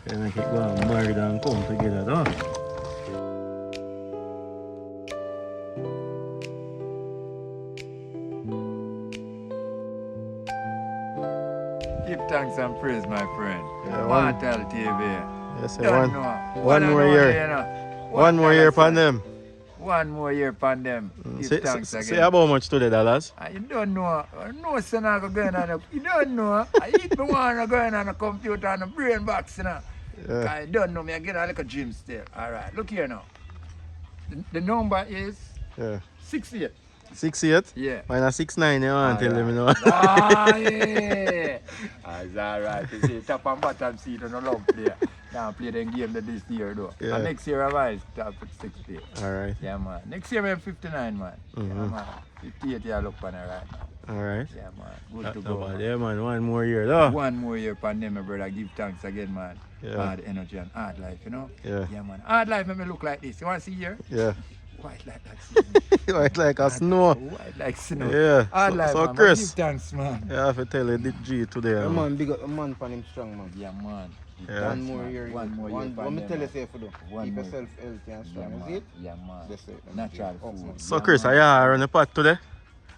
They make it go and merge and come together, though. Give thanks and praise, my friend. Yeah, Martel TV. Yes, Don't know. one more know, year. you know. One more year upon them. One more year upon them. Give thanks again. Say about much today, dollars? You don't know. No, son, I go going on. You don't know. I eat me one going on a computer and a brain box, you know. Yeah. I don't know. Me, I get a little gym still. All right, look here now. The number is 68. 68? Yeah. Mine are 69, you want to tell them, you know. Yeah. That's all right. You see, top and bottom seat on the love player. Now play the game this year, though. Yeah. And next year, I top at 60. All right. Yeah, man. Next year, I'm 59, man. Yeah, man. 58, yeah, look on it right now. All right. Yeah, man. Good to go. Man. Yeah, man. One more year, though. One more year, pandemic, brother. Give thanks again, man. Yeah. Hard energy and hard life, you know? Yeah. Yeah, man. Hard life make me look like this. You want to see here? Yeah. White like that snow. White like a snow. White like snow. Yeah. Hard life, So man. Chris. Give thanks, man. Yeah, I have to tell you, did G today. Yeah, man, big up a man for him strong, man. Yeah, man. Yeah. One more year. One more year. What me tell you, say for do? One Keep more. yourself healthy and strong. Yeah, Is man. it? Yeah, man. That's it. Natural food. So Chris, are you on the pot today?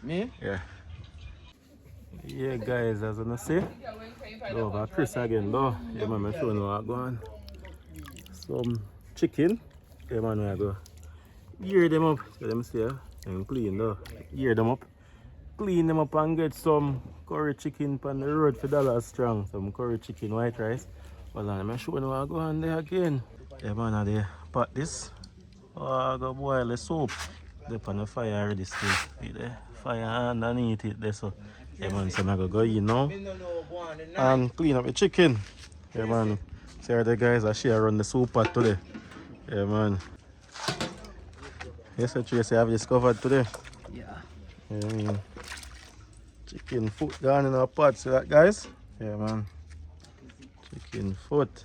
Me? Yeah. Yeah, guys, as you see, over Chris again, though. Yeah, man, I'm showing you what I'm going. Some chicken. Yeah, man, I go. Gear them up. Let them see, and clean, though. Gear them up. Clean them up and get some curry chicken on the road for $1 strong. Some curry chicken, white rice. Well, I'm showing you what I'm going there again. Yeah, man, I there. Pot this. Oh, I go boil the soup. They on the fire already still. See there? Fire underneath it there, so. Yeah, man, so I'm go in now and clean up the chicken. Yeah, man. See how the guys are share around the soup pot today. Yeah, man. Yes, Tracy, have discovered today. Yeah. Yeah, man. Chicken foot down in our pot. See that, guys? Yeah, man. Chicken foot.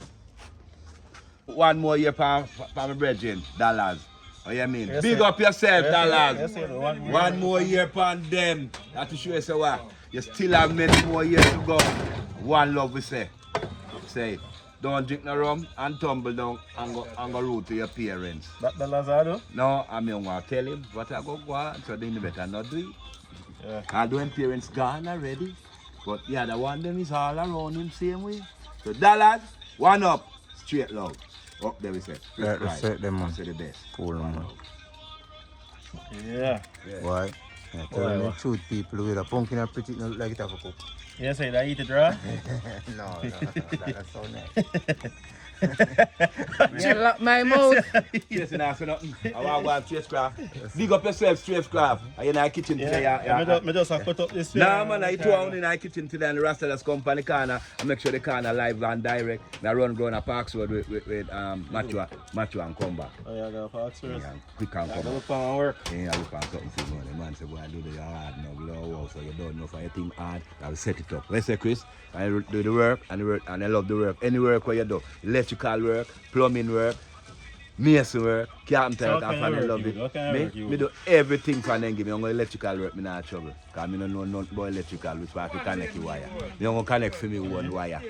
One more year for my brethren, dollars. What you mean? Yes, Big sir. up yourself, Yes, dollars. sir. Yes, sir. One more year upon them. That to show you say what? You still have many more years to go. One love we say. Say, don't drink no rum and tumble down and go root to your parents. That the Lazado? No, I mean, I tell him what I go on, so then you better not do it. Yeah. Although when parents gone already, but yeah, the one them is all around him same way. So dollars, one up, straight love. Up there we say. Yeah, that's it, them, man. Say the best. Cool, man. Yeah. Why? Yeah, tell me the truth, people with a pumpkin and pretty not like it have a cook. Yes, sir. I eat it raw? No, that's so nice. You lock my mouth. Yes, and I say nothing. I want to go and Straight Big up yourself, Straight. Are you in the kitchen today? Me just cut up this. Nah, man, I two on in the kitchen today and the rest of us come from the corner and make sure the corner live and direct. I run down a Parks Road with Matthew and come back. Oh, yeah, I got Parks first. Yeah, quick and I come got back. look on work. Yeah, I look on something for money. Man say, boy, I do the hard no blow out, so you don't know for your thing hard. I will set it up. Let's say, Chris, I do the work and I love the work. Any work where you do, electrical work, plumbing work, mason work, carpenter So work, I find I love it. Me do everything for them give me. I'm going electrical work, me not trouble. Because I don't know nothing about electrical, which part to connect the wire. Me don't connect for me one wire.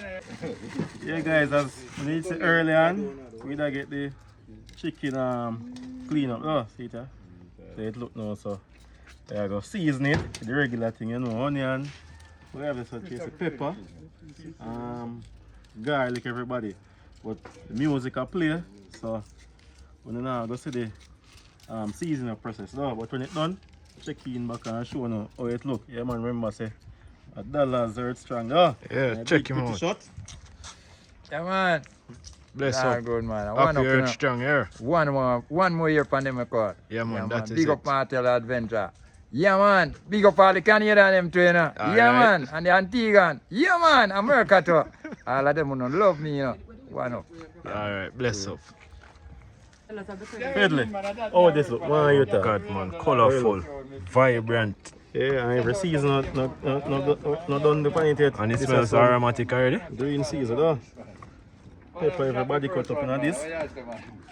Yeah, guys, as we need to early on, we gotta get the chicken clean up. Oh, see it? So it look now, so there I go. Season it, the regular thing, you know, onion. We have this case of pepper, garlic, everybody. But the music I play, so we don't know, go see the seasoning process. No, but when it's done, check in back and show you how it look. Yeah, man, remember say $1 are strong. Oh, Yeah, check him out. Shot. Yeah, man. Bless Nah, up. good, man. Up here, strong here. One more year pandemic card. Yeah, man, that is Big up it. Martel Adventure. Yeah, man. Big up all the Canadian them trainer. All Yeah, right. man. And the Antiguan. Yeah, man. America too. All of them who don't love me, you know. One up. Alright, bless up. Fiddly. Oh, this look. One you talk. God, man, colorful, vibrant. Yeah, and every season not done the pint yet. And it This smells is some aromatic already. green season, though. Pepper, everybody cut up in this.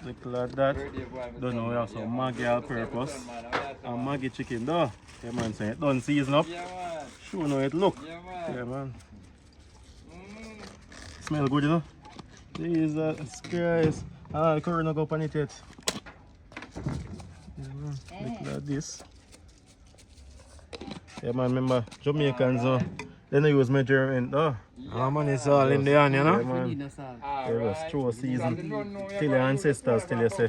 Little like that. Don't know, we have some Maggi all purpose. And Maggi chicken, though. Yeah, man, so it done season up. Sure, how it look. Yeah, man. Smell good, you know. Jesus Christ. Ah, the curry not go up on it yet. Look at this. Yeah, man, remember, Jamaicans, they don't use measurement, oh. Ah, man, it's all in the hand, you know? Yeah, man. They was throw season. Till your ancestors, till you say,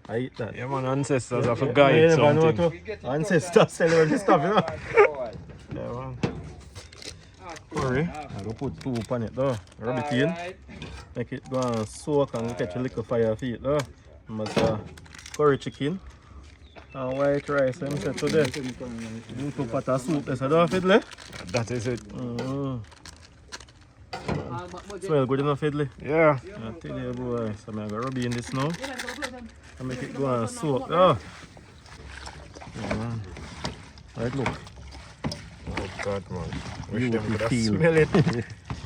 I eat that. Yeah, man, ancestors, I Yeah, forgot you it never know something. to ancestors tell you this stuff, you know? Yeah, man. Curry, I go put 2 on it, though. Rub it in. Make it go and soak and catch a little fire feet, though. Remember, curry chicken. And white rice, I'm said today. You 2 pot of soup, that's enough, Fiddly? That is it. Smell good enough, Fiddly? Yeah. I tell you, boy. So I'm going to rub in this now. And make it go and soak. Oh. Yeah, man. Right, look. Oh, God, man. Wish You them could could have feel. smell it.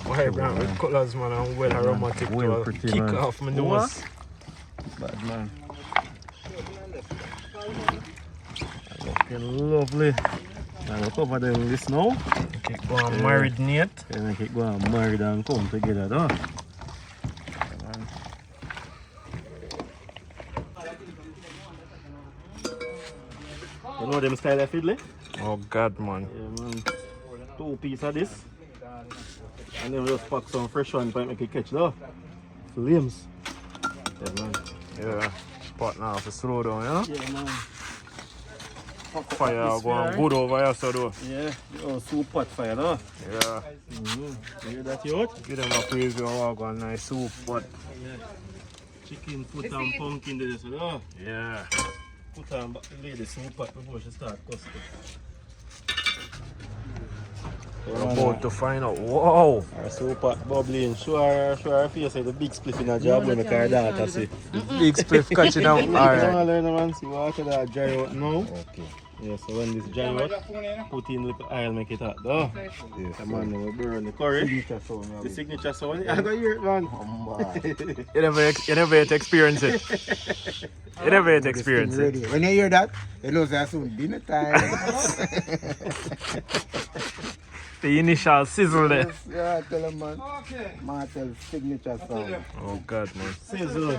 Vibrant with colours, man, and well aromatic. Well to pretty, kick man. off my nose. Bad man. Looking lovely. I'm going to cover them in this now. Make it go and marinate. And make it go and marry and come together, though. You know them style of fiddly? Oh, God, man. Yeah, man. 2 pieces of this. And then we just pack some fresh one to make it catch, though. Flames. Yeah, man. Yeah. Pot now for slow down, you know? Yeah, man. Fire going good over here, so though. Yeah, oh, soup pot fire, though. Yeah. You hear that, you out? Give them a preview of one nice soup, but Chicken, foot and pumpkin, this, though. yeah. Put on back the lady soup pot before she start custom. We're about to find out. Whoa! Our soup pot bubbling. Show her face like the big split in her job when the car daughter see. Big spliff catching out. Alright. Alright. Learn, man. See water that dry out now. Okay. Yeah, so when this dry out, put in little oil, make it hot, though. Yes. Come on, we burn the curry. The signature sound. I got hear it, man. You never yet experience it. You never yet experience it. When you hear that, you know that soon dinner time. The initial sizzle there. Yeah, tell him, man. Martel's signature song. Oh, God, man. Sizzle.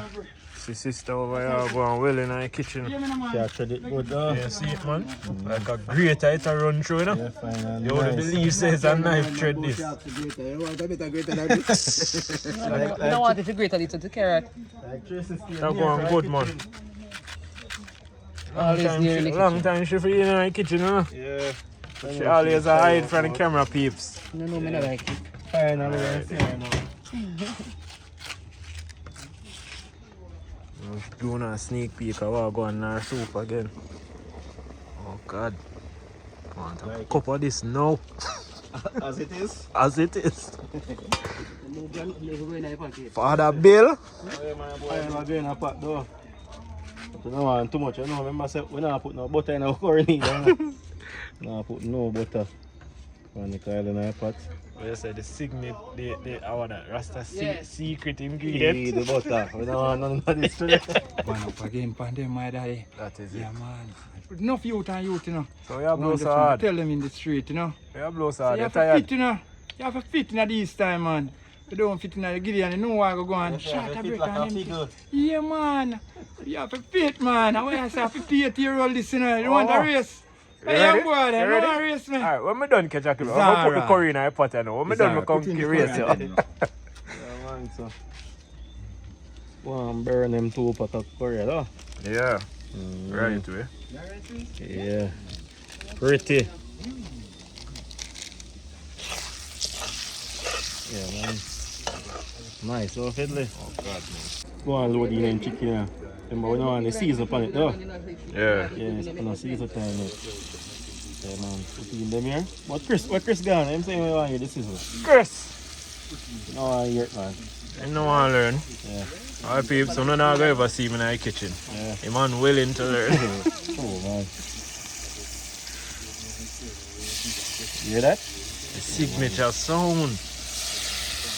See sister over here going well in the kitchen. Yeah, tread it good, though. Yeah, see it, man? Like a grater it a run through, you know? Yeah, fine and You wouldn't nice. believe says a knife thread this. You want a bit greater than this? I don't want it to grate a little to carrot. Like Tracy still That near going for good, her man. kitchen. Always near in the Long kitchen. time she for in the kitchen, you know? Yeah. She always a hide from the camera peeps. No, me not like it. Finally, I see her now. Doing a sneak peek of what going in our soup again. Oh, God. I want a cup of this now. As it is. As it is. Father Bill. Oh, yeah, man, boy, I'm not going to pot, though. But you don't want too much, you know. Remember, say, we don't put no butter in our curry, you know. No, put no butter on the curry in our pot. What you say, the signet, our Rasta Yes. secret Eat ingredient. the butter. We don't want none of this today. Man up again, pandem, my daddy. That is Yeah, it. man. Enough youth and youth, you know. So you blow so Wonderful. hard. Tell them in the street, you know. You blow so So hard. you You're have to tired. fit, you know. You have to fit in at this time, man. You don't fit in the Gideon, you know why I go and shot a break on him. Yeah, man. You have to fit, man. I want to have to pay to your all this, you know. You want a race? Hey, ready? young boy, You you ready? want a race, man. Alright, when we done catch a clip, I'm gonna put the Zara. curry in a pot now. When we done, we come Zara, put in the erase curry. you. Yeah, man, so. Go and burn them 2 pot of curry, though. Yeah, right way. Yeah. Pretty. Yeah, man. Nice, oh, fiddly. Oh, God, man. Go and load in them chicken, yeah. Remember, we don't want the season upon it, though. Yeah. Yeah, it's on a season time, mate. Yeah, man. Put in them here. But Chris gone? I'm saying we want to hear the sizzle. Chris! No, I hear it, man. I know I learn. Yeah. Alright, peeps, so no one go ever see me in the kitchen. Yeah. A man willing to learn. Oh, man. You hear that? The signature sound.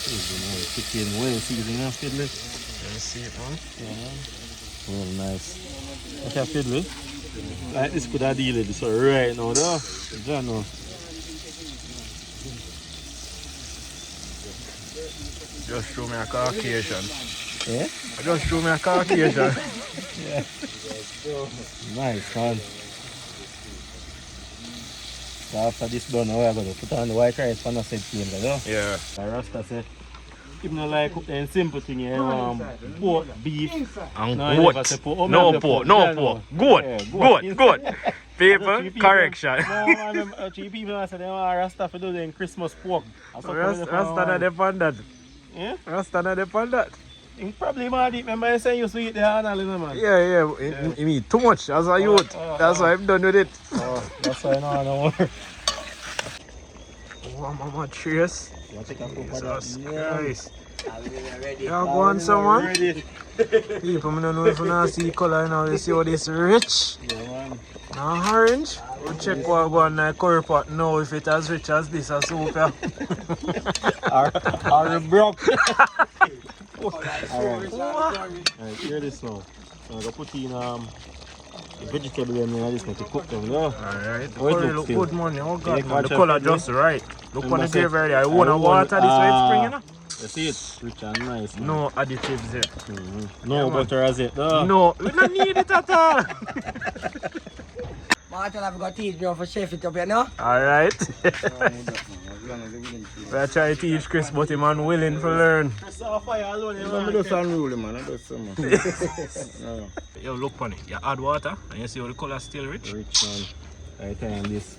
Chicken well seasoned, yeah, fiddly. You see it, man? Yeah, man. Well, nice. Okay, fiddly. Like this could have deal with this right now, though. John, no. Just threw me a Caucasian. Yeah? I just threw me a Caucasian. Nice, man. So after this done, now we're going to put on the white rice for no said thing, you know? Yeah. The Rasta say, if you like cook the simple thing, pork, beef, And no, I never goat. say pork. Oh, No me have the pork. No yeah, pork. no. Goat. Yeah, Goat. People, People- correction. No, I remember three people I said they want Rasta for doing Christmas pork. Rasta not depend that. Yeah? Rasta not depend that. You probably might eat, remember I say you used to eat the handle, you know, man? Yeah. You eat too much as a youth. That's why I'm done with it. Oh, that's why I know no more. Oh, mama, cheers. You want to take a cup of that? Jesus Yeah. Christ. You go on someone? Ready? People, I don't know if you not see color now. You see how this rich? Yeah, man. Now orange. We'll check what go on the curry pot now if it as rich as this as soup. Yeah. Or broke. Alright, hear this now. So I'm going to put in the vegetable in there, just need to cook them, no? Alright, the How it curry look look still? good, man. Oh God, Yeah, man. watch The out color for me. just right. Look on the Remember say, gravy already. I want to water this way it's spring, you know? You see it? Rich and nice, man. No additives here. No butter as it, no. No, we don't need it at all. Man, I've got teach me how to chef it up, you know? Alright. I try to teach Chris, but him unwilling to learn. I'm just unruly, man. I just man. Yo, look on it. You add water and you see how the color still rich. Rich, man. Right time this.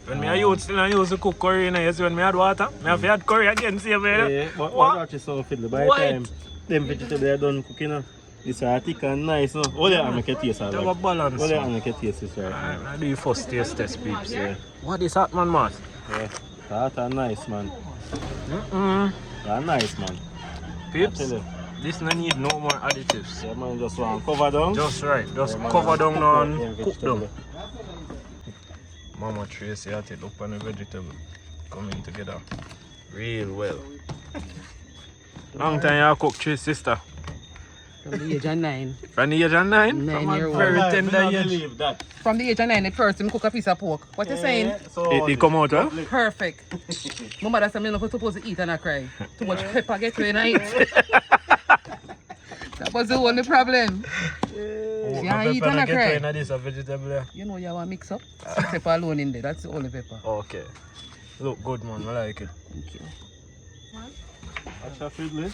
When I use still I use to cook curry, you know, you see when I add water, I have to add curry again, see you there. Yeah, but What? watch it so fiddly. By the White. time them vegetables are done cooking, this are thick and nice, no? All they make a taste, Have a like. balance. All they man. make a taste is right. I do first taste test, peeps. Yeah. What is that, man, Matt? Yeah. That are nice, man. Mm. That nice, man. Peeps, I tell you. this no need no more additives. Yeah, man, just want cover down. Just right. Just Yeah, man, cover down now yeah, and cook vegetable. down. Mama Tracy had to look on the vegetable coming together real well. Long time you cook, Tracy, sister? From the age of 9. From the age of 9? 9 From a year old. very Wallahi, tender me not age. believe that. From the age of 9, the first time cook a piece of pork. What you saying? So It come out, huh? Perfect. My mother said I'm not supposed to eat and I cry. Too much pepper get to when I eat. That was the only problem. Oh, Yeah, no eat pepper and no I get cry. to in this vegetable. Yeah. You know you want to mix up. Sweet pepper alone in there. That's the only pepper. Okay. Look good, man. I like it. Thank you. Watch your fiddly.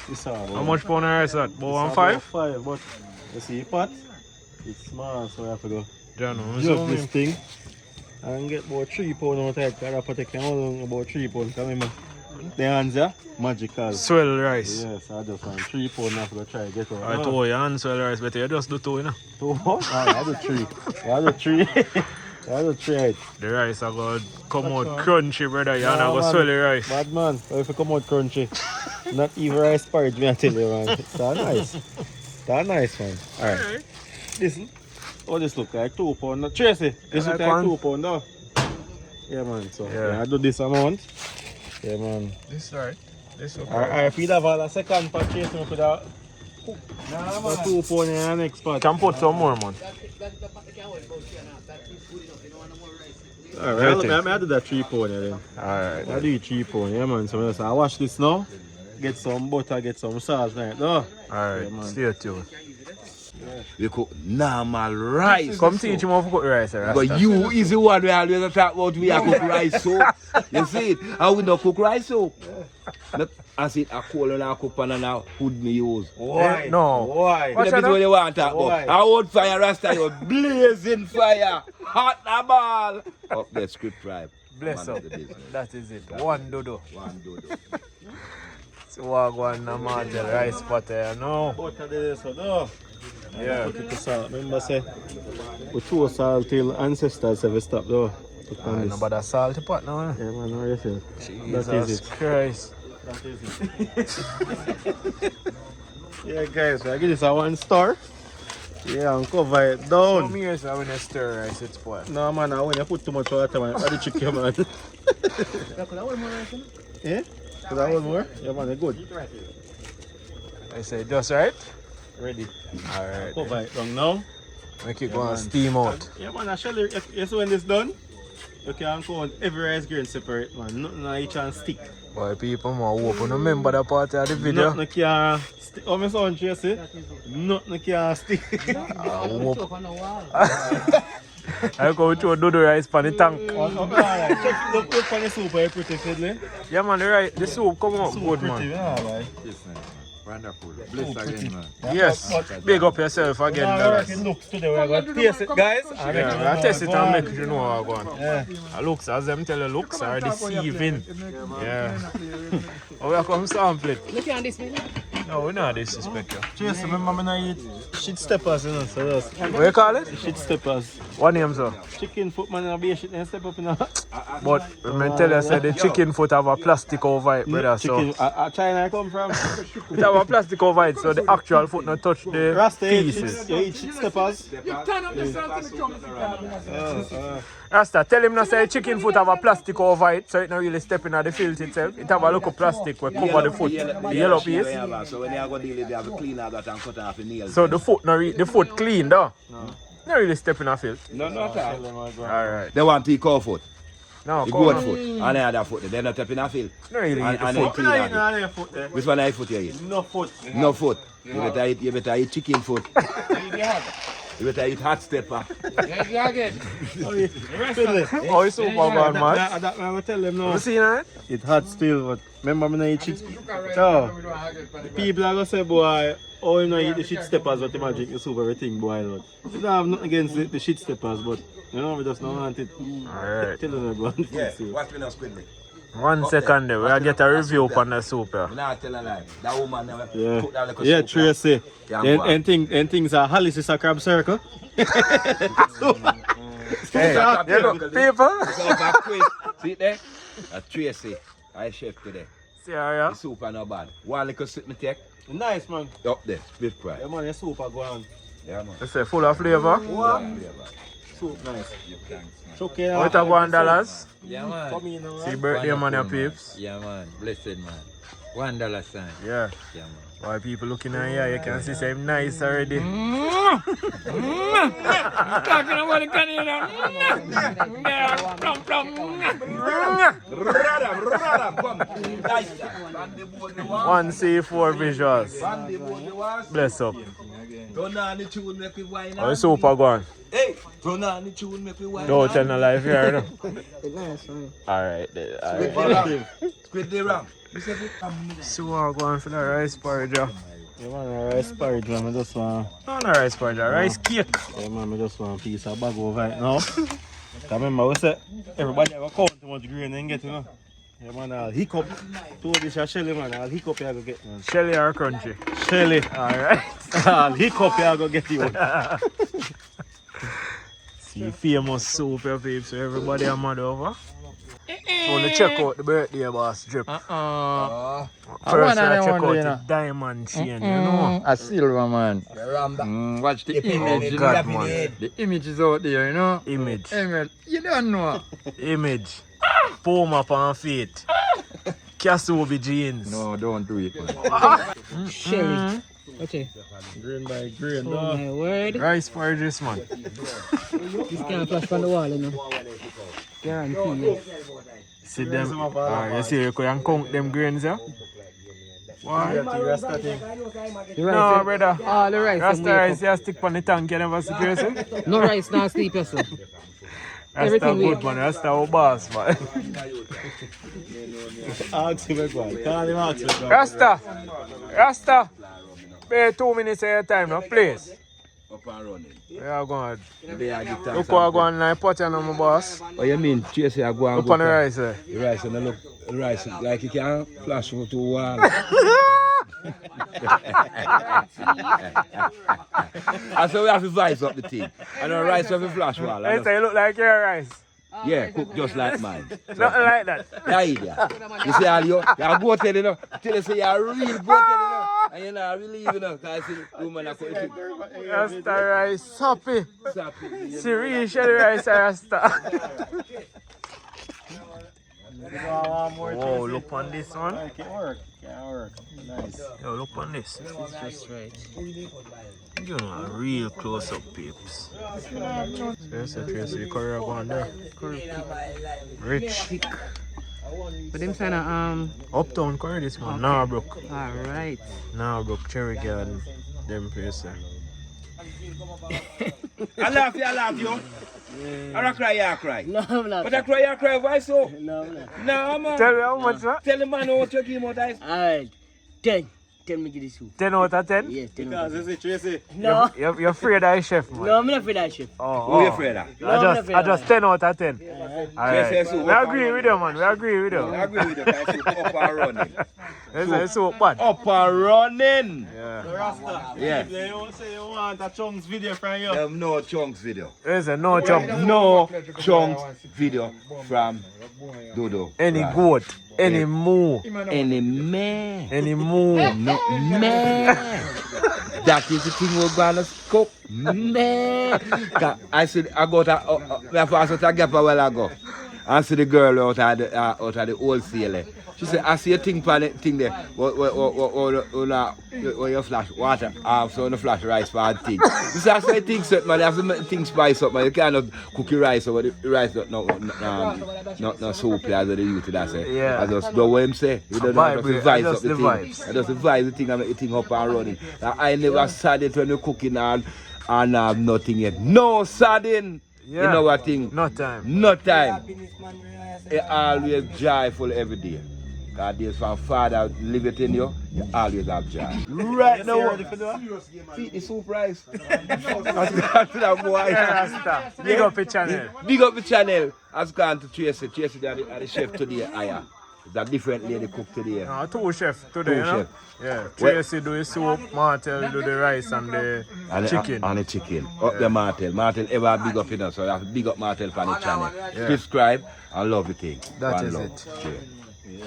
This How much pound of rice that? About 1.5? 5, but you see pot? It's small, so I have to go John, I'm judge zooming. this thing and get about 3 pounds out of it. I have to take about 3 pounds. Remember, the hands are magical. Swell rice. Yes, I just want 3 pounds. I have to try to get out. I told you, and swell rice, but you just do 2, you know? 2? I do 3. I do 3. I do 3. The rice are going to come out crunchy, brother. You Nah, not go man. swell the rice. Bad man, if you come out crunchy, not even rice porridge, me I tell you, man. That's nice. That's nice, man. Alright. Listen. Oh, this look like 2 pounds. Tracy, this You look like like one? 2 pounds, though. Yeah, man. So, Yeah. yeah, I do this amount. Yeah, man. This right. This look Alright, if you'd have had a second pot, Tracy, we could have put 2 pounds in the next pot. Can put some more, man. Alright, I do that 3 pounds, yeah, then. Alright. I do 3 pounds, yeah, man. So, I wash this now. Get some butter, get some salt, right? No. Alright, Yeah, man. stay tuned. We cook normal rice. Come teach him how to cook the rice, Rasta. But you is the one we always talk about we are cook rice soup. You see it? How we don't cook rice soup? Not as it a coal and a cook pan and a hood me use. Why? No. Why? What? That is what you want to talk Why? about. I would fire Rasta, you blazing fire. Hot the ball. Up there, script tribe. Bless Man up. of the business. That is it. One dodo. One dodo. So what go on the market rice pot there, no? Butter this, so no. Yeah. Put it to salt. Remember, say, we throw salt till ancestors have stop, though. Put on I this. know about the salty pot now, eh? Yeah, man, how you feel? Jesus That is it. Christ. That is it. Yeah, guys, I give this a 1 star. Yeah, and cover it Some down. years when you stir rice, it's spoiled. No, man, when you put too much water, man, add the chicken, man. Yeah? Could I hold more? Yeah, man, they're good. I say just right? Ready. Alright. Cover it down now. Make it Yeah, go and man. steam out. Yeah, man, actually, you see when this done, you can count every rice grain separate, man. Nothing on each and stick. Boy, people more open. Remember that part of the video? Nothing can stick. Oh, my son, Tracy. Nothing can stick. I go throw the rice on the tank. Alright, check look for the soup, very pretty, Fiddly. Yeah, man, the soup come out good, man. Wonderful. Bless again, man. Yes, big up yourself again, Dallas. It looks today, we're going to taste it, guys. Yeah, I test it and make you know how I go. Yeah. Looks, as them tell you, looks are deceiving. Yeah. Oh, we come sample it. Look at this, man. No, we not disrespect you. Cheers, remember I eat shit steppers, you know, so that's What you call it? shit steppers. What name, sir? Chicken foot, man, and be a shit and step up in a But I tell you, say the chicken foot have a plastic over it, brother. chicken. So China I come from. it have a plastic over it, so the actual foot not touch the Rasta pieces. you eat shit steppers. Rasta, tell him not say chicken foot have a plastic over it, so it not really stepping at the filth itself. It have a little plastic where cover the foot, the yellow piece. So when you go deal with it, you have to clean out that and cut off the nails. So the foot, the foot clean, though. Not really stepping at filth. No, not at all. All right. They want to take cow foot, No, the come goat on. foot, and the other foot. They're not tapping a field. Not really eat the And foot. they clean out it. Which one I foot you eat? No foot. No foot. You better eat chicken foot. You better eat hot stepper. Oh, it's super bad, man. That man will tell them no. You see that? It hot still, but remember me not eat shit. So, people are gonna say, boy, oh, you know, eat the shit steppers, but you might drink the soup, everything boil out. We don't have nothing against the shit steppers, but you know, we just don't want it. Alright. Tell them about it. Yeah, watch me now, squid me. 1 second there, we'll get a review on the soup here. I'm not telling a lie. That woman never Yeah, cook that little yeah, soup. Tracy. Yeah, And things are Hollis is a crab circle. Hey, you know, people. So back quiz. See it there? That's Tracy. I chef today. See how The soup are not bad. One little soup me take. Nice, man. Up there, beef fry. Yeah, man, your soup are going. Yeah, man. you say full of flavor. Soup nice. Okay, What a $1? Yeah, man. Come in now. See birthday man your peeps. Yeah, man. Blessed, man. $1 sign. Yeah. Yeah, man. Why people looking at here, you can see same nice already. Talking about the Canadian. Plum, plum. One C4 visuals. Bless up. Turn on the tune, make me wine. Oh, super gone. Hey, turn on the tune, make me wine. Don't tell no life here, no? Alright, then. Alright. Squid the ram. So we're going for the rice porridge. Yeah, Yeah, man, rice porridge, man. I just want. no rice porridge, rice cake. Yeah, man, I just want a piece of bag over it now. Remember, we said everybody have a count too much grain and get, you know. Yeah, man, I'll hiccup. Two of this are shelly, man. I'll hiccup, you go get, man. Shelly or crunchy? Shelly. Alright. I'll hiccup, you go get you. See, famous soup, your peeps. So everybody are mad over. Only check out the birthday boss drip. First, I check out the diamond chain, you know. A silver, man. Watch the image. Oh, God, man. The image is out there, you know. Image. Emil, you don't know. Image. Puma on feet. Kasubi jeans. No, don't do it, man. Shelly. Okay. Grain by grain, Oh no. my word. Rice porridge, man. This can't flash from the wall, you know. Guarantee. See them. You see, you can count them grains, yeah? Why? Rasta thing. The No, rice, brother. all the rice. Rasta them wake rice, you stick on the tank, you never see person. up. No rice, no sleep, yes, sir. Rasta Everything good, wake. man. Rasta our boss, man. Ask him, go. Call him, ask him, go. Rasta. Rasta. Pay 2 minutes of your time, no, please. Up and running. Yeah, go on. They are the Look what I go on like pot on my boss. Oh, you mean Tracy, I go and Up go on the for- rice, eh? The rice and look, the rice like you can flash for 2 wall. And so we have to vice up the thing. And the rice have a flash wall. They say you look like your rice. Yeah, cook just like mine. Nothing like that. Yeah, idiot. You see all you go tell you know, till you say you're real go tell you know. And you're not really even know, because I see the woman are going to Rasta rice, sappy. stop it. Serious Shelly rice, Rasta. Whoa, look on this one. Can't work. Can't work. Nice. Yo, look on this. Just right. You know, a real close up peeps. There's a Tracy curry going there. Rich. But them sign Uptown curry this man. Narbrook. alright. Narbrook, Cherry Garden. Them place there. I love you. I cry. No, I'm not. But I cry, why so? No, I'm not. No, man. Tell me how much, sir? Tell the man what you give him out eyes. Alright. 10. 10 me give this soup. 10 out of 10? Yeah, 10 out of 10. Tracy. No. You're afraid of chef, man? No, I'm not afraid of that shit. Oh, Who you afraid of? I just 10 out of 10. Alright. Yes, We agree with you, man. We agree with you. I agree with you guys. Up and running. It's so bad. Up and running. Rasta. Yeah. They don't say you want a chunks video from you. No chunks video. There's a no chunk. No chunks video from Dodo. Any goat, any moo, Any man. any moo. No man. That is the thing we're gonna cook. Man. I said I got a gap a while ago. I see the girl out of the wholesaler. She said, I see a thing there. Where you flash water, so you flash rice for a thing. She said, I say things certain man, you have to make things spice up, man. You cannot cook your rice over the rice not soapy as the youth that say. Yeah. I just do what him say. You don't know, just vibe up the thing. vibes. I just vibe the thing and make the thing up and running. I never sad it when you're cooking and have nothing yet. No sardine. Yeah. You know what thing? No time. No time. You always joyful every day. God days from Father live it in you, you always have joy. Right now, feed the soup rice. That's that boy. Rasta. Big up your channel. Big up the channel. Has gone to Tracy. Tracy are the chef today. Aya. It's a different lady cook today. No, two chef today, Two you know? chef. Yeah. Tracy do the soup, Martel do the rice and the chicken. And the chicken. Up the Martel. Martel ever big up in us. So you have to big up Martel for the channel. Subscribe and love the thing. That One is love. it. Yeah.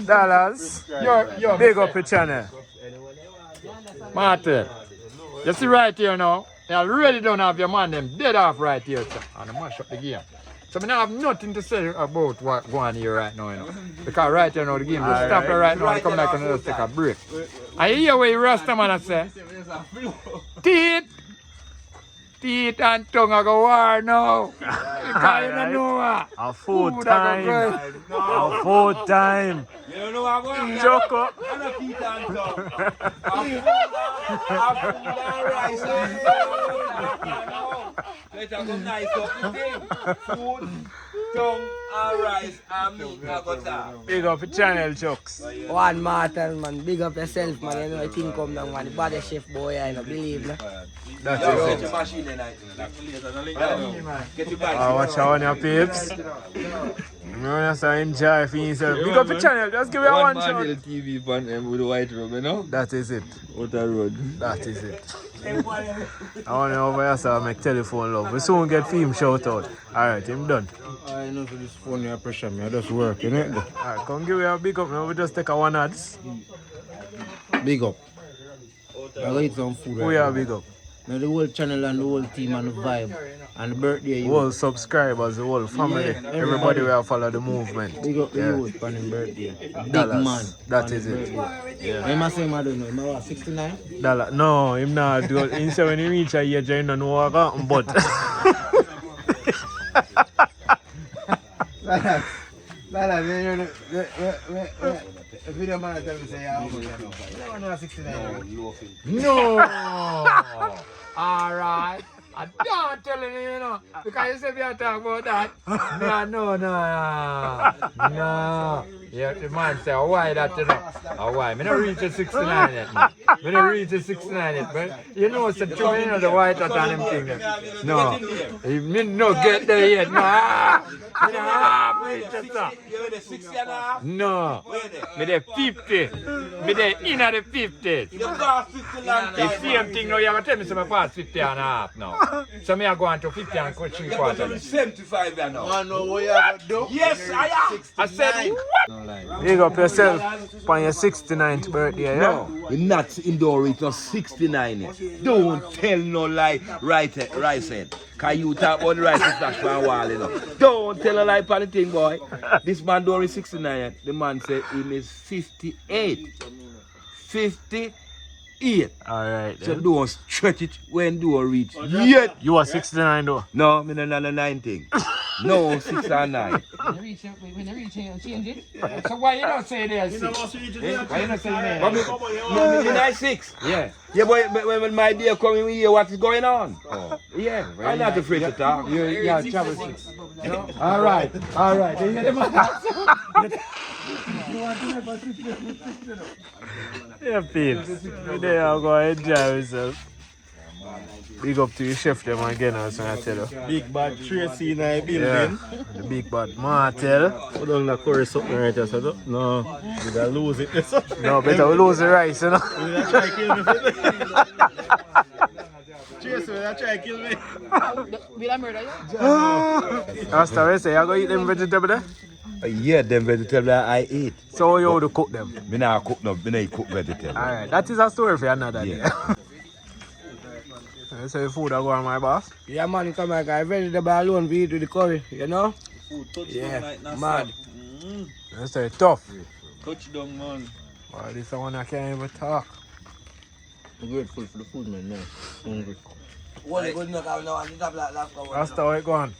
Dollars. Big up your channel. Martin, you see right here now, you really don't have your man them dead off right here, sir, and mash up the game. So I don't have nothing to say about what going on here right now, you know. Because right here now the game just stop right now and come back and just take a break. I hear what you Rasta man I say. Teeth and tongue I go war now. Because you don't know what. A food Food I go time. A food time. You don't know what I'm going Choco. I'm a Peter and Tom. Rice. Let us go nice up the thing. Food, tongue, and rice, and meat. I got that. Big up your channel, Chucks. One Martin, man. Big up yourself, man. You know, the thing come down, man. The baddest chef boy, I don't believe, no? That's Get it. your machine tonight. Get your I watch out on your peeps. You want to enjoy for yourself. Big up your channel. Just give me a one shot. TV pan with the white room, you know? That is it. Outer road. That is it. I want to over here so I make telephone love. We soon get film shout out. Alright, him done. I know for this phone you pressure me, I just work, you know? Alright, come give me a big up now. We just take a one ads. Big up. I go eat some food. We are big up. Now the whole channel and the whole team and the vibe and the birthday. Whole subscribers, the whole family. Everybody will follow the movement. Big up the Yeah. youth on his birthday. Big Dollars. man. That on is his it. birthday. Yeah. Him I say, I don't know. Him I was 69? Dollar. No, him not. He say when he reach a age, he don't know what happen, but. Video man tell me say, I know 69. No! Alright. I don't tell you, you know, because you say me talk about that. No. Yeah, the man say, why that, you know? Why? Me not reach the 69 yet. Me not reach the 69 yet, but you know, it's a true, you know, the white hat and them thing. No. Me no get there yet. No. Me not reach the top. You're the 60 and a half? No. Me the 50. Me the in the 50s. You got 50 long The time. same thing now, you have to tell me some past 50 and a half now. So me are going to 50 and 3 You're quarters. 75 there now. I know what you have to do. Yes, I am. I said, what? Big up yourself on your 69th birthday, yeah? No, you're not indoor, it's not 69 yet. Don't tell no lie, rice head. Cause you talk about the rice flash for a while, you know. Don't tell a lie for the thing, boy. This man don't reach 69 yet. The man said he is 58. 58. Alright. So don't stretch it when don't reach yet. You are 69 though. No, me not 19. No, 6 and 9. When you reach change it. So why you don't say there 6? Why you not say there? But me 6. Yeah. Yeah, but when my dear coming, we hear what is going on. Oh. Yeah, I'm not afraid to talk. Yeah, travel 6. All right. You get them Yeah, peeps. Today I'm going to enjoy myself. Big up to your chef them again, I was going to tell you. Big bad Tracy in the building. Yeah, the big bad Martel. Put on the curry something right there, so no, we gotta lose it. No, better we lose the rice, you know. We gotta try to kill me. Tracy, we gotta try to kill me. Will I murder you? Asta, we say, you going to eat them vegetable there? Yeah, them vegetable I eat. So you how to cook them? Me not cook no, me not cook vegetable. Alright, that is a story for another day. Yeah. You say food I go on my boss? Yeah, man, come here, guys. Vegetable alone we eat with the curry, you know? Yeah, mad. You say tough. Touchdown, man. Well, this one I can't even talk. I'm grateful for the food, man. Now, hungry. What good enough now and it up like that. Asta, how it going?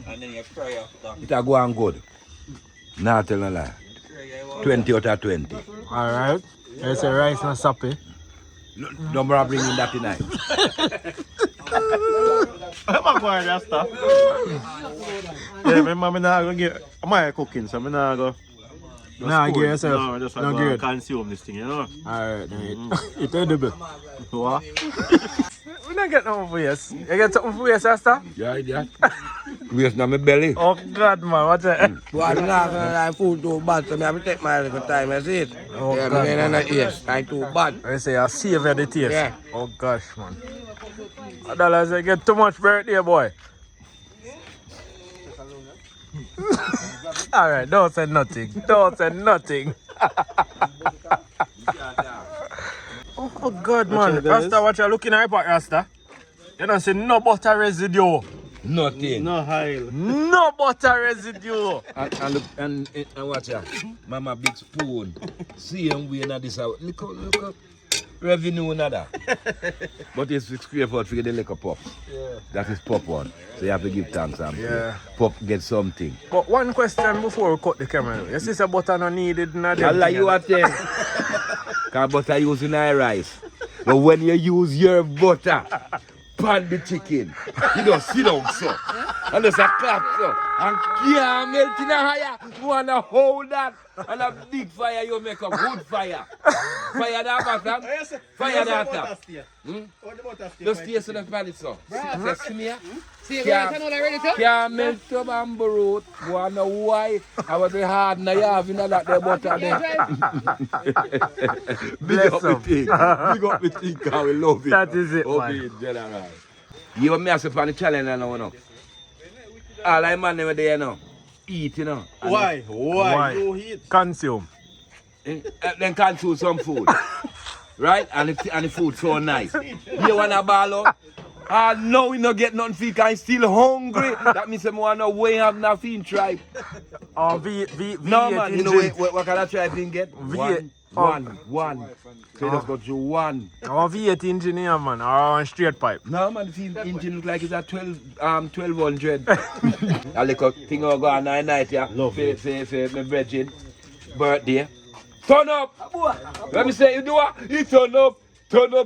And then you fry after. It a go on good. Not tell no lie. 20 out of 20. Alright. You say rice and sappy. Don't bring in that tonight. I'm not going to stuff. Yeah, my mom and I go get. I'm cooking, so I'm not go. Nah, give yourself. No, just No go good. consume this thing, you know. Alright, it's edible. What? We don't get nothing for you. You get something for you, sister? Yeah, yeah. Waste on my belly. Oh God, man, what's that? Boy, I'm not gonna lie, food too bad, so I have to take my little time, I see it. Oh, Yeah, God, man, man. yes, I'm too bad. I say I savor the taste. Yeah. Oh gosh, man. I say get too much birthday, boy. Alright, don't say nothing. Don't say nothing. Oh God, man. Rasta, what you looking at, Rasta? You don't see no butter residue. Nothing. No hile. No butter residue. And watch out. Mama big spoon. Same way na this out. Look up. Revenue nada. But it's scrape out for the liquor pop. Yeah. That is pop one. So you have to give thanks and Yeah. pop get something. But one question before we cut the camera. You see, butter not needed in a Allah you are saying. Because butter using our rice. But when you use your butter, pan the chicken, you don't sit down so. And there's a clap so. And can't melt in a higher. You want to hold that. And a big fire, you make a good fire. Fire that bottom. Fire that top. Just taste the pan so. Just see me here. See, you guys know already too? Can't melt to bamboo root. You want to know why? I was very hard now you have that there butter there. Big up the thing. Big up the thing because we love it. That is it, man. Okay, general. You want me to say on the challenge now, no? All I man over there now. Eat, you know. Why? You eat. Consume. Then consume some food. Right? And the food so nice. You want a ball up? No, we not get nothing because I'm still hungry. That means I want to way have nothing tribe. Oh, No man, you know what kind of tribe you get? One. So you just got you one. Oh, V8 engineer, man. Or on straight pipe. No man, the engine look like it's a 1200. A little thing I go on night, yeah. Love it. Say my virgin birthday. Turn up! Let me say you do what? You turn up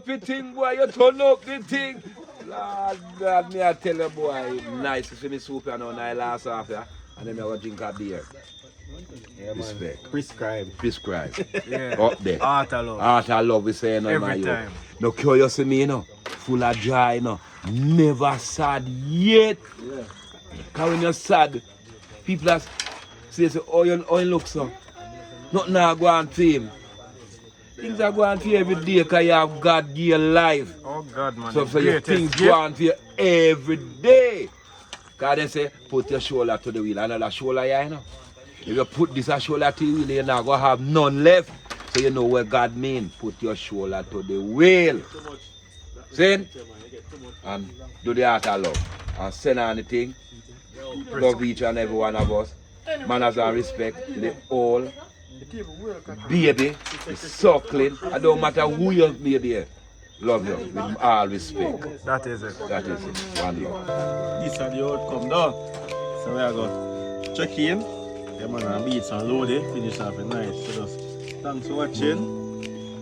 the thing, boy. You turn up the thing. Lord God, me I tell you, boy, nice to see me soup and on I last off, yeah. And then I go drink a beer. Yeah, Respect. Prescribe. Yeah. Up there. Art alone. Art I love we say no Every man. time. No curious me, you know. Full of joy, you know. Never sad yet. Yeah. Cause when you're sad, people are say, oh you look so. Nothing now go on to him. Things are going for you every day because you have God give you life. Oh God, man. So your things go on for you every day. Because they say, put your shoulder to the wheel. Another shoulder here, you know. If you put this shoulder to the wheel, you're not going to have none left. So you know what God means. Put your shoulder to the wheel. See? And do the heart of love. And send anything. Love each and every one of us. Manners and respect. The whole baby is suckling. I don't matter who your baby is. Love you with all respect. That is it. That is it. One love. This is the outcome, dog. So we are going to check in. Yeah, man, and beat some loaded, finish off at night. So just thanks for watching.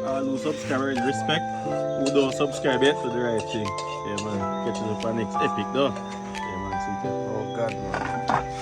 All who subscribe, really respect. Who don't subscribe yet, do the right thing. Yeah, man, catch you up on next epic though. Yeah, man, see you. Oh God, man.